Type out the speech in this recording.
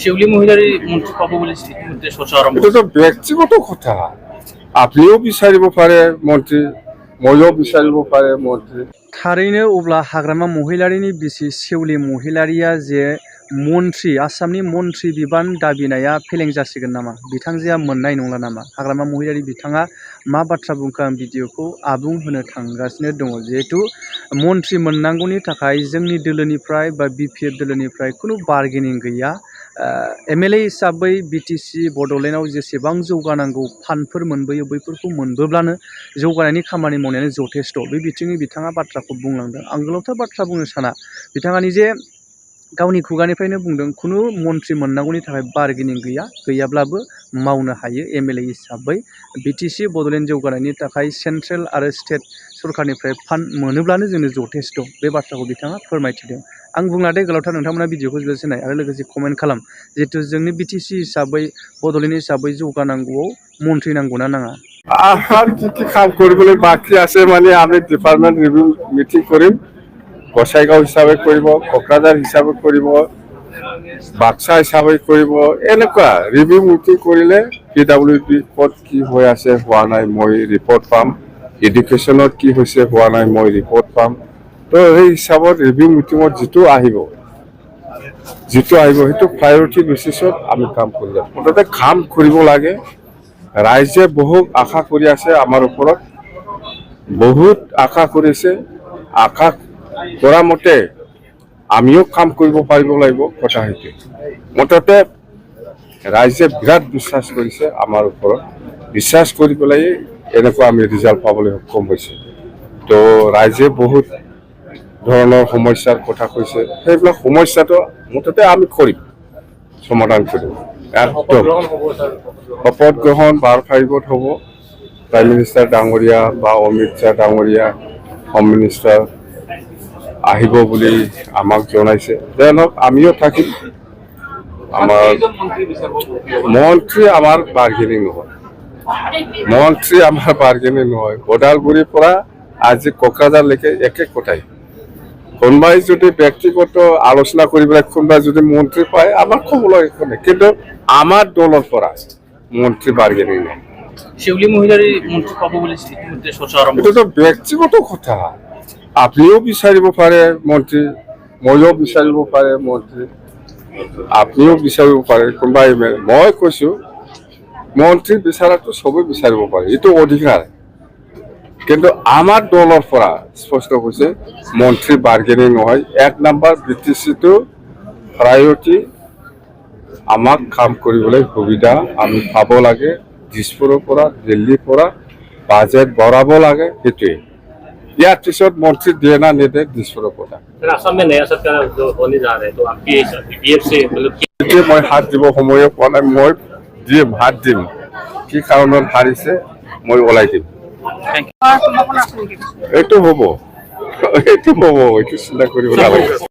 শিউলি মহিলাৰই মন্ত্ৰী পাবো বলে ইতিমধ্যে চৰ্চা আৰম্ভ এটা তো ব্যক্তিগত কথা। আপনিও বিচাৰিব পাৰে মন্ত্ৰী, ময়ো বিচাৰিব পাৰে মন্ত্ৰী। थारैनो अब्ला हाग्रामा महिलारिनि बिसि सेउलि महिलारिया जे मन्त्रि आसामनि मन्त्रि बिबान दाबिनाया फेलें जासिगोन नामा? बिथांजोआ मोननाय नंला नामा? हाग्रामा महिलारि बिथाङा मा बाथ्रा बुंखो आं भिडिअखौ आबुं होनो थांगासिनो दङ। जिहेतु मन्त्रि मोननांगौनि थाखाय जोंनि दोलोनिफ्राय बा बिपिएफ दोलोनिफ्राय खुनु बार्गेनिं गैया। एमएलए हिसाबै बिटिसि बड'लेण्डआव जेसेबां जौगानांगौ फान्डफोर मोनबोयो बैफोरखौ मोनबोब्लानो जौगानायनि खामानि मावनायानो जथेस्थ'। बे बिथिंनि बिथाङा बाथ्राखौ बुंलांदों। आं गोलावथार बाथ्रा बुंनो साना। बिथाङा निजे गावनि खुगानिफ्रायनो बुंदों खुनु मन्त्रि मोननांगौनि थाखाय बार्गेनिं गैया, गैयाब्लाबो मावनो हायो एमएलए हिसाबै। बिटिसि बड'लेण्ड जौगानायनि थाखाय सेन्ट्रेल आरो स्टेट सरकारनिफ्राय फान्ड मोनोब्लानो जोंनो जथेस्थ'। बे बाथ्राखौ बिथाङा फोरमायथिदों। आं बुंलादे गोलावथार, नोंथांमोना भिडिअखौ जोबजासे नाय आरो लोगोसे कमेन्ट खालाम। जिहेतु जोंनि बिटिसि हिसाबै बड'लेण्ड हिसाबै जौगानांगौआव मन्त्रि नांगौना नाङा? আর কি কাম কৰিবলৈ বাকী আছে মানে আমি ডিপাৰ্টমেণ্ট ৰিভিউ মিটিং কৰিম। গোসাইগাঁও হিচাপে কৰিব, কোকৰাঝাৰ হিচাপে কৰিব, বাক্সা হিচাপে কৰিব। এনেকুৱা ৰিভিউ মিটিং কৰিলে PWD ক'ত কি হৈ আছে হোৱা নাই মই ৰিপৰ্ট পাম, এডুকেশ্যনত কি হৈছে হোৱা নাই মই ৰিপৰ্ট পাম। তো সেই হিচাপত ৰিভিউ মিটিঙত যিটো আহিব সেইটো প্ৰায়ৰিটি বেচিছত আমি কাম কৰি যাম। মুঠতে কাম কৰিব লাগে। ৰাইজে বহুত আশা কৰি আছে আমাৰ ওপৰত, বহুত আশা কৰিছে। আশা কৰা মতে আমিও কাম কৰিব পাৰিব লাগিব। কথা সেইটো মুঠতে ৰাইজে বিৰাট বিশ্বাস কৰিছে আমাৰ ওপৰত। বিশ্বাস কৰি পেলাই এনেকুৱা আমি ৰিজাল্ট পাবলৈ সক্ষম হৈছে। তো ৰাইজে বহুত ধৰণৰ সমস্যাৰ কথা কৈছে, সেইবিলাক সমস্যাটো মুঠতে আমি কৰিম, সমাধান কৰিম। শপত গ্ৰহণ 12 তাৰিখত হ'ব। প্ৰাইম মিনিষ্টাৰ ডাঙৰীয়া বা অমিত শ্বাহ ডাঙৰীয়া হোম মিনিষ্টাৰ আহিব বুলি আমাক জনাইছে। তেওঁলোক আমিও থাকিম। আমাৰ মন্ত্ৰী আমাৰ বাৰ্গেনিং নহয়, মন্ত্ৰী আমাৰ বাৰ্গেনিং নহয়। ওদালগুৰিৰ পৰা আজি কোকৰাঝাৰলৈকে একে কথাই। কোনোবাই যদি ব্যক্তিগত আলোচনা কৰি পেলাই কোনোবাই যদি মন্ত্ৰী পায় আমাৰ ক'বলৈ একো নাই, কিন্তু আমাৰ দলৰ পৰা মন্ত্ৰী বাৰ্গেনিং নাই। শিউলি মহিলাৰই মন্ত্ৰী পাবো বলে ইতিমধ্যে চৰ্চা আৰম্ভ এটা তো ব্যক্তিগত কথা। আপনিও বিচাৰিব পাৰে মন্ত্ৰী, ময়ো বিচাৰিব পাৰে মন্ত্ৰী, আপনিও বিচাৰিব পাৰে কোনোবা এমএলএ। মই কৈছো মন্ত্ৰী বিচাৰাটো চবেই বিচাৰিব পাৰে, এইটো অধিকাৰ। কিন্তু আমাৰ দলৰ পৰা স্পষ্ট কৈছে মন্ত্ৰী বাৰ্গেনিং নহয়। 1 নম্বৰ বিটিচিটো প্ৰায়ৰিটি আমাক কাম কৰিবলৈ সুবিধা আমি পাব লাগে। দিছপুৰৰ পৰা দিল্লীৰ পৰা বাজেট বঢ়াব লাগে, সেইটোৱে। ইয়াৰ পিছত মন্ত্ৰী দিয়ে না নিদিয়ে দিছপুৰৰ পৰা। असम में नया सरकार जो होने जा रहा है तो आपकी बीपीएफ से मतलब মই হাত দিব সময়ে পোৱা নাই। মই দিম, হাত দিম। কি কাৰণত হাৰিছে মই ওলাই দিম। এইটো হ'ব, এইটো চিন্তা কৰিব নালাগে।